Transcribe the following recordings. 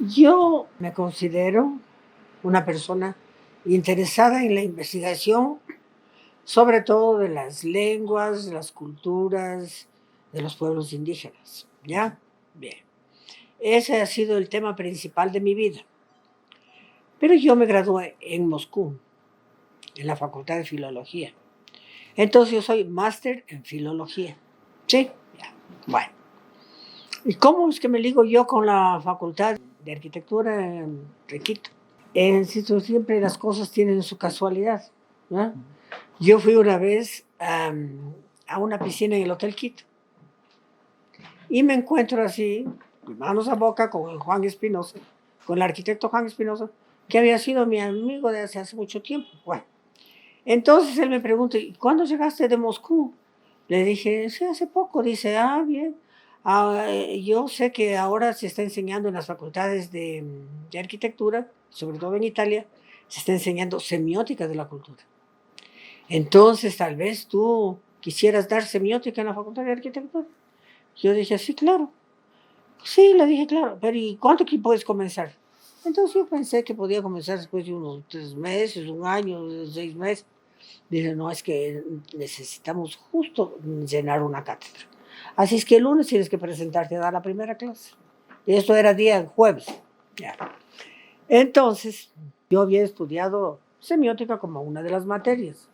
Yo me considero una persona interesada en la investigación, sobre todo de las lenguas, de las culturas, de los pueblos indígenas. ¿Ya? Bien. Ese ha sido el tema principal de mi vida. Pero yo me gradué en Moscú, en la Facultad de Filología. Entonces yo soy máster en filología. ¿Sí? Ya. Bueno. ¿Y cómo es que me ligo yo con la Facultad de Arquitectura de Quito? Siempre las cosas tienen su casualidad, ¿no? Yo fui una vez a una piscina en el Hotel Quito y me encuentro así, manos a boca, con el Juan Espinosa, con el arquitecto Juan Espinosa, que había sido mi amigo de hace mucho tiempo. Bueno, entonces él me pregunta, ¿y cuándo llegaste de Moscú? Le dije, sí, hace poco. Dice, bien. Yo sé que ahora se está enseñando en las facultades de arquitectura, sobre todo en Italia, se está enseñando semiótica de la cultura. Entonces, tal vez tú quisieras dar semiótica en la facultad de arquitectura. Yo dije, sí, claro. Sí, le dije, claro, pero ¿y cuánto que puedes comenzar? Entonces yo pensé que podía comenzar después de unos 3 meses, un año, 6 meses. Dije, no, es que necesitamos justo llenar una cátedra. Así es que el lunes tienes que presentarte a dar la primera clase. Y esto era día jueves. Ya. Entonces, yo había estudiado semiótica como una de las materias,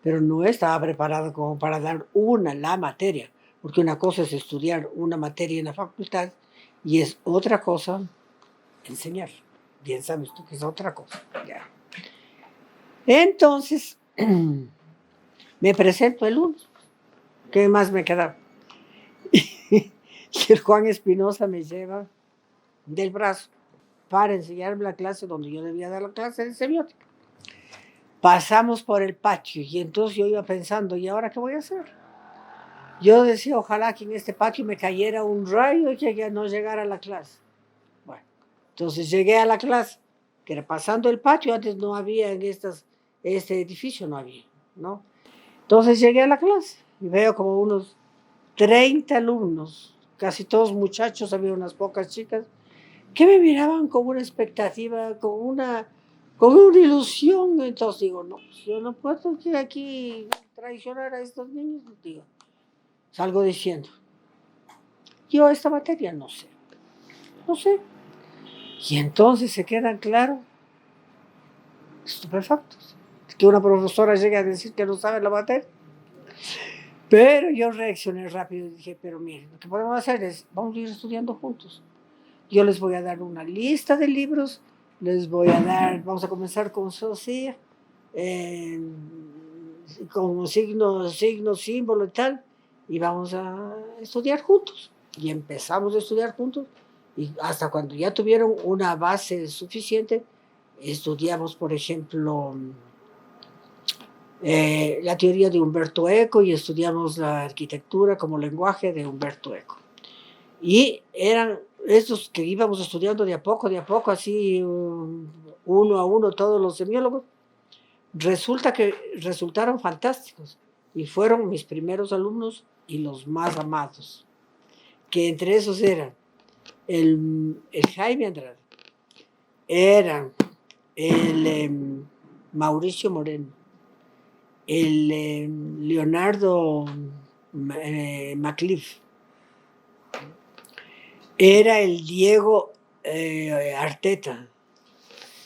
pero no estaba preparado como para dar la materia, porque una cosa es estudiar una materia en la facultad y es otra cosa enseñar. Bien sabes tú que es otra cosa. Ya. Entonces, me presento el lunes. ¿Qué más me queda? Y el Juan Espinosa me lleva del brazo para enseñarme la clase donde yo debía dar la clase de semiótica. Pasamos por el patio y entonces yo iba pensando, ¿y ahora qué voy a hacer? Yo decía, ojalá que en este patio me cayera un rayo y que ya no llegara a la clase. Bueno, entonces llegué a la clase, que era pasando el patio, antes no había en este edificio, no había, ¿no? Entonces llegué a la clase y veo como unos 30 alumnos, casi todos muchachos, había unas pocas chicas, que me miraban con una expectativa, con una ilusión. Entonces digo, no, pues yo no puedo aquí traicionar a estos niños, digo. Salgo diciendo, yo esta materia no sé, no sé. Y entonces se quedan claros, estupefactos, que una profesora llegue a decir que no sabe la materia. Pero yo reaccioné rápido y dije, pero miren, lo que podemos hacer es, vamos a ir estudiando juntos. Yo les voy a dar una lista de libros, vamos a comenzar con Socia, con signo, símbolo y tal, y vamos a estudiar juntos. Y empezamos a estudiar juntos, y hasta cuando ya tuvieron una base suficiente, estudiamos, por ejemplo, la teoría de Umberto Eco y estudiamos la arquitectura como lenguaje de Umberto Eco. Y eran estos que íbamos estudiando de a poco, así uno a uno, todos los semiólogos, resulta que resultaron fantásticos y fueron mis primeros alumnos y los más amados, que entre esos eran el Jaime Andrade, eran el Mauricio Moreno, el Leonardo Macliff, era el Diego Arteta,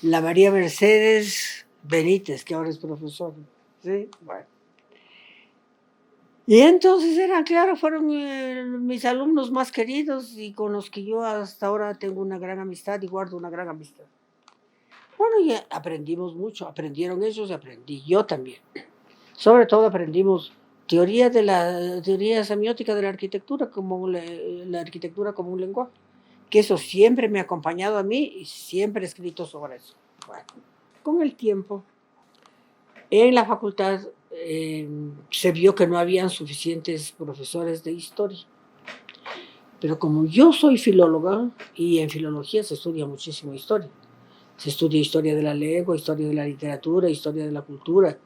la María Mercedes Benítez, que ahora es profesor. ¿Sí? Bueno. Y entonces fueron mis alumnos más queridos y con los que yo hasta ahora tengo una gran amistad y guardo una gran amistad. Bueno, y aprendimos mucho, aprendieron ellos y aprendí yo también. Sobre todo aprendimos teoría semiótica de la arquitectura, como la arquitectura como un lenguaje, que eso siempre me ha acompañado a mí y siempre he escrito sobre eso. Bueno, con el tiempo, en la facultad se vio que no habían suficientes profesores de historia. Pero como yo soy filóloga, y en filología se estudia muchísimo historia, se estudia historia de la lengua, historia de la literatura, historia de la cultura.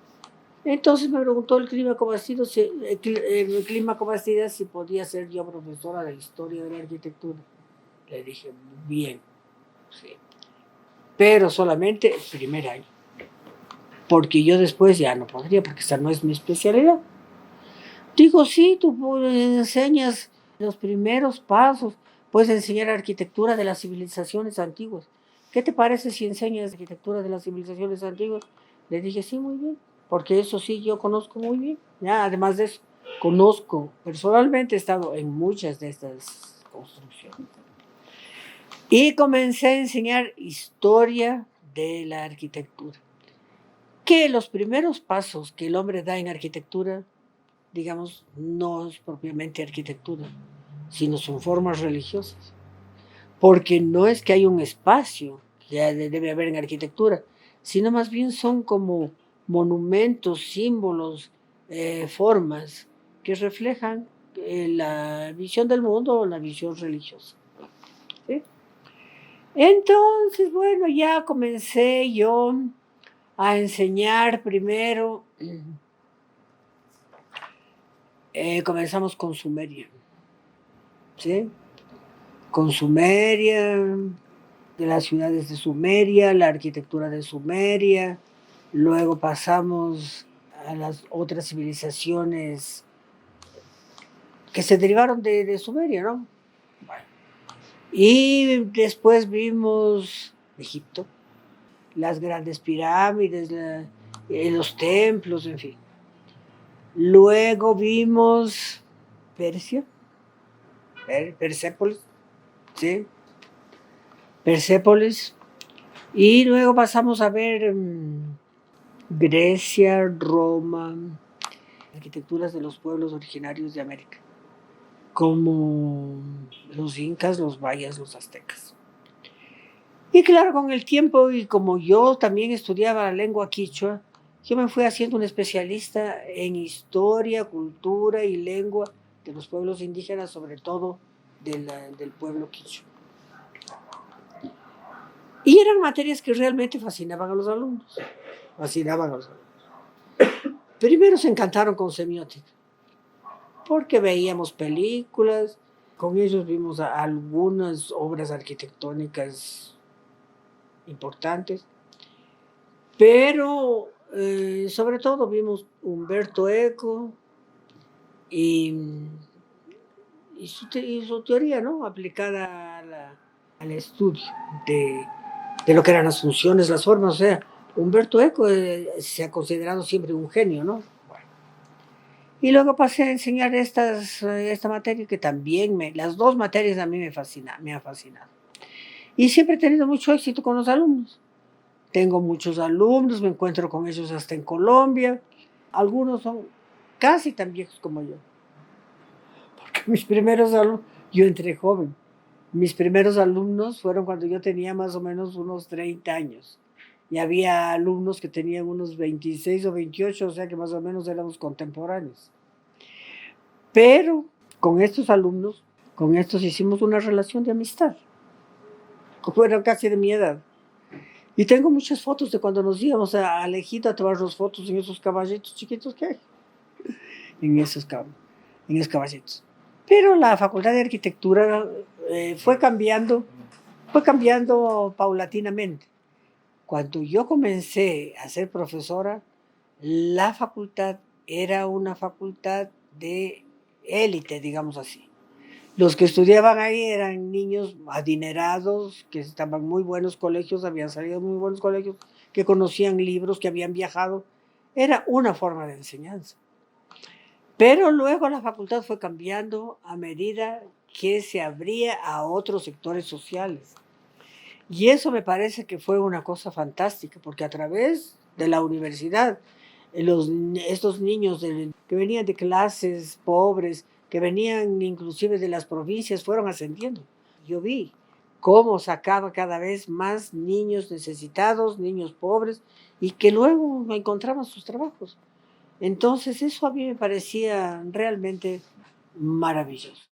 Entonces me preguntó el clima Comastida si podía ser yo profesora de historia de la arquitectura. Le dije, bien. sí, pero solamente el primer año, porque yo después ya no podría, porque esta no es mi especialidad. Digo, sí, tú enseñas los primeros pasos, puedes enseñar arquitectura de las civilizaciones antiguas. ¿Qué te parece si enseñas arquitectura de las civilizaciones antiguas? Le dije, sí, muy bien, porque eso sí, yo conozco muy bien. Ya, además de eso, conozco, personalmente he estado en muchas de estas construcciones. Y comencé a enseñar historia de la arquitectura. Que los primeros pasos que el hombre da en arquitectura, digamos, no es propiamente arquitectura, sino son formas religiosas. Porque no es que hay un espacio que debe haber en arquitectura, sino más bien son como monumentos, símbolos, formas que reflejan la visión del mundo o la visión religiosa. ¿Sí? Entonces, bueno, ya comencé yo a enseñar primero. Comenzamos con Sumeria, ¿sí? Con Sumeria, de las ciudades de Sumeria, la arquitectura de Sumeria, luego pasamos a las otras civilizaciones que se derivaron de Sumeria, ¿no? Y después vimos Egipto, las grandes pirámides, los templos, en fin. Luego vimos Persia, Persépolis, ¿sí? Persépolis. Y luego pasamos a ver Grecia, Roma, arquitecturas de los pueblos originarios de América, como los incas, los mayas, los aztecas. Y claro, con el tiempo, y como yo también estudiaba la lengua quichua, yo me fui haciendo un especialista en historia, cultura y lengua de los pueblos indígenas, sobre todo del pueblo quichua. Y eran materias que realmente fascinaban a los alumnos. Fascinaban a los alumnos. Primero se encantaron con semiótica, porque veíamos películas, con ellos vimos algunas obras arquitectónicas importantes, pero sobre todo vimos Humberto Eco y, su teoría, ¿no? Aplicada al estudio de lo que eran las funciones, las formas. O sea, Humberto Eco se ha considerado siempre un genio, ¿no? Bueno. Y luego pasé a enseñar esta materia que también las dos materias a mí me han fascinado. Y siempre he tenido mucho éxito con los alumnos. Tengo muchos alumnos, me encuentro con ellos hasta en Colombia. Algunos son casi tan viejos como yo. Porque mis primeros alumnos, yo entré joven. Mis primeros alumnos fueron cuando yo tenía más o menos unos 30 años. Y había alumnos que tenían unos 26 o 28, o sea que más o menos éramos contemporáneos. Pero con estos alumnos, con estos hicimos una relación de amistad. Fueron casi de mi edad. Y tengo muchas fotos de cuando nos íbamos a Ejido a tomarnos fotos en esos caballitos chiquitos que hay. En esos caballitos. Pero la Facultad de Arquitectura fue cambiando paulatinamente. Cuando yo comencé a ser profesora, la facultad era una facultad de élite, digamos así. Los que estudiaban ahí eran niños adinerados, que estaban en muy buenos colegios, habían salido de muy buenos colegios, que conocían libros, que habían viajado. Era una forma de enseñanza. Pero luego la facultad fue cambiando a medida que se abría a otros sectores sociales. Y eso me parece que fue una cosa fantástica, porque a través de la universidad, estos niños que venían de clases pobres, que venían inclusive de las provincias, fueron ascendiendo. Yo vi cómo sacaba cada vez más niños necesitados, niños pobres, y que luego encontraban sus trabajos. Entonces eso a mí me parecía realmente maravilloso.